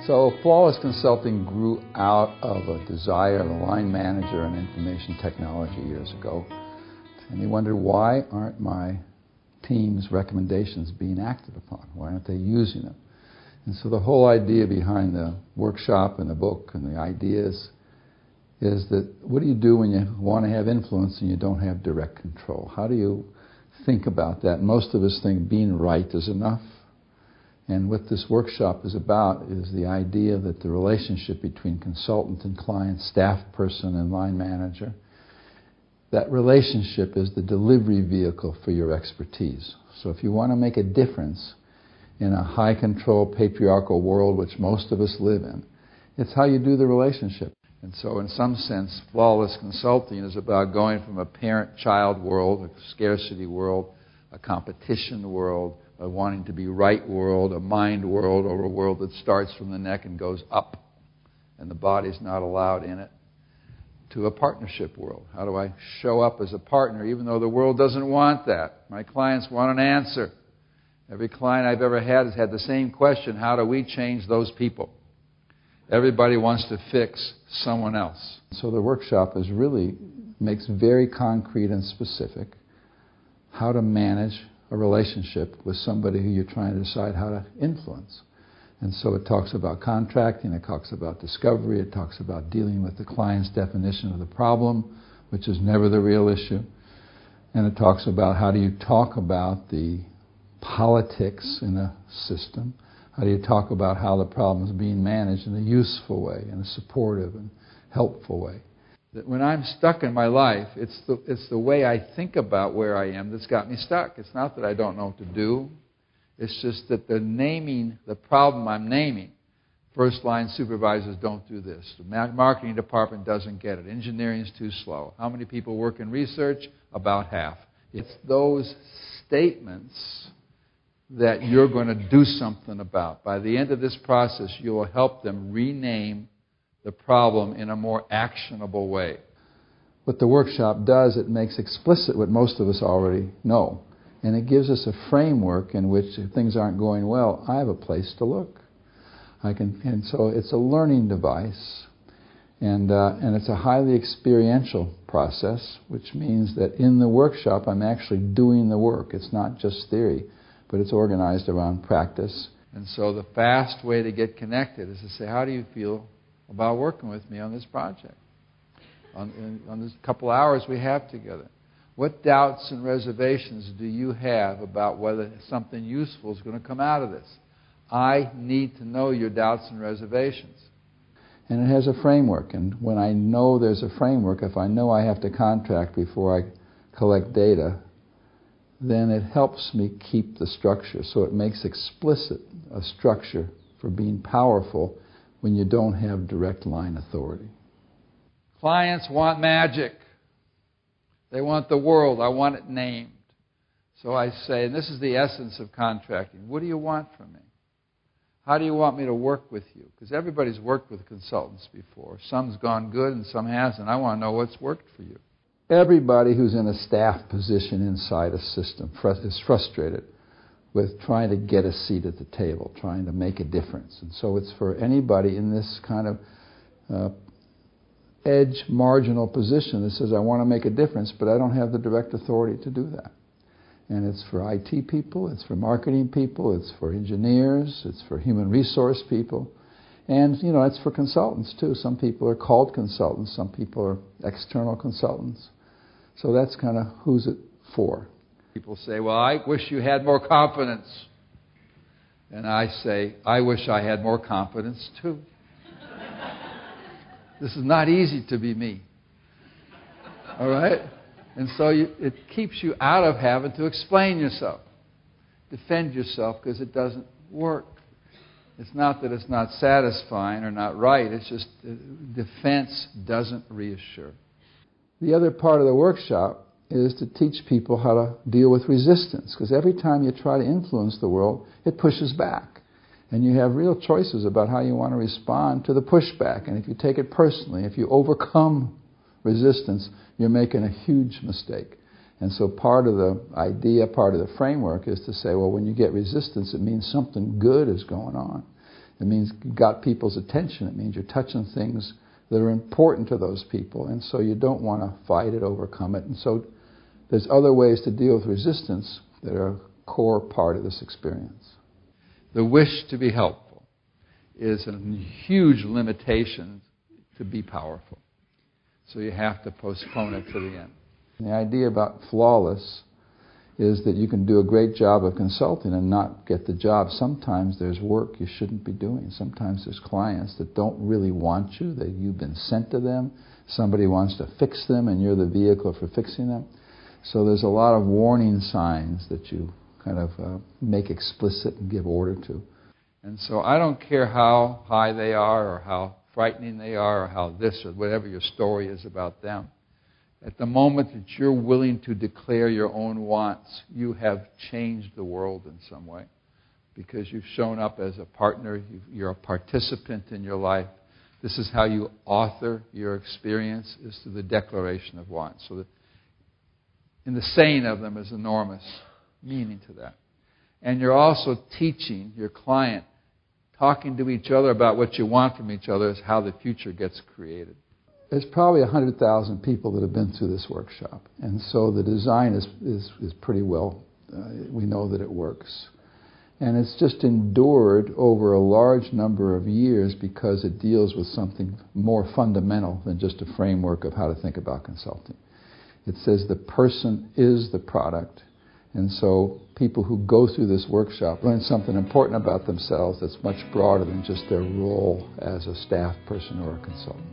So Flawless Consulting grew out of a desire of a line manager in information technology years ago. And he wondered, why aren't my team's recommendations being acted upon? Why aren't they using them? And so the whole idea behind the workshop and the book and the ideas is that what do you do when you want to have influence and you don't have direct control? How do you think about that? Most of us think being right is enough. And what this workshop is about is the idea that the relationship between consultant and client, staff person and line manager, that relationship is the delivery vehicle for your expertise. So if you want to make a difference in a high-control, patriarchal world, which most of us live in, it's how you do the relationship. And so in some sense, Flawless Consulting is about going from a parent-child world, a scarcity world, a competition world, a wanting to be right world, a mind world, or a world that starts from the neck and goes up, and the body's not allowed in it, to a partnership world. How do I show up as a partner, even though the world doesn't want that? My clients want an answer. Every client I've ever had has had the same question: how do we change those people? Everybody wants to fix someone else. So the workshop makes very concrete and specific how to manage a relationship with somebody who you're trying to decide how to influence. And so it talks about contracting, it talks about discovery, it talks about dealing with the client's definition of the problem, which is never the real issue. And it talks about how do you talk about the politics in a system. How do you talk about how the problem is being managed in a useful way, in a supportive and helpful way? That when I'm stuck in my life, it's the way I think about where I am that's got me stuck. It's not that I don't know what to do. It's just that the problem I'm naming, first line supervisors don't do this. The marketing department doesn't get it. Engineering is too slow. How many people work in research? About half. It's those statements that you're going to do something about. By the end of this process, you will help them rename the problem in a more actionable way. What the workshop does, it makes explicit what most of us already know. And it gives us a framework in which, if things aren't going well, I have a place to look. And so it's a learning device. And it's a highly experiential process, which means that in the workshop, I'm actually doing the work. It's not just theory, but it's organized around practice. And so the fast way to get connected is to say, how do you feel about working with me on this project, on this couple hours we have together? What doubts and reservations do you have about whether something useful is going to come out of this? I need to know your doubts and reservations. And it has a framework, and when I know there's a framework, if I know I have to contract before I collect data, then it helps me keep the structure. So it makes explicit a structure for being powerful when you don't have direct line authority. Clients want magic. They want the world. I want it named. So I say, and this is the essence of contracting, what do you want from me? How do you want me to work with you? Because everybody's worked with consultants before. Some's gone good and some hasn't. I want to know what's worked for you. Everybody who's in a staff position inside a system is frustrated with trying to get a seat at the table, trying to make a difference. And so it's for anybody in this kind of edge, marginal position that says, I want to make a difference, but I don't have the direct authority to do that. And it's for IT people, it's for marketing people, it's for engineers, it's for human resource people. And, it's for consultants, too. Some people are called consultants. Some people are external consultants. So that's kind of who's it for. People say, well, I wish you had more confidence. And I say, I wish I had more confidence, too. This is not easy to be me. All right? And so it keeps you out of having to explain yourself, defend yourself, because it doesn't work. It's not that it's not satisfying or not right. It's just defense doesn't reassure. The other part of the workshop is to teach people how to deal with resistance. Because every time you try to influence the world, it pushes back. And you have real choices about how you want to respond to the pushback. And if you take it personally, if you overcome resistance, you're making a huge mistake. And so part of the idea, part of the framework is to say, well, when you get resistance, it means something good is going on. It means you've got people's attention. It means you're touching things that are important to those people. And so you don't want to fight it, overcome it. And so there's other ways to deal with resistance that are a core part of this experience. The wish to be helpful is a huge limitation to be powerful. So you have to postpone it to the end. And the idea about flawless is that you can do a great job of consulting and not get the job. Sometimes there's work you shouldn't be doing. Sometimes there's clients that don't really want you, that you've been sent to them. Somebody wants to fix them and you're the vehicle for fixing them. So there's a lot of warning signs that you kind of make explicit and give order to. And so I don't care how high they are or how frightening they are or how this or whatever your story is about them. At the moment that you're willing to declare your own wants, you have changed the world in some way because you've shown up as a partner, you're a participant in your life. This is how you author your experience, is through the declaration of wants. So that in the saying of them is enormous meaning to that. And you're also teaching your client, talking to each other about what you want from each other is how the future gets created. There's probably 100,000 people that have been through this workshop. And so the design is pretty well, we know that it works. And it's just endured over a large number of years because it deals with something more fundamental than just a framework of how to think about consulting. It says the person is the product. And so people who go through this workshop learn something important about themselves that's much broader than just their role as a staff person or a consultant.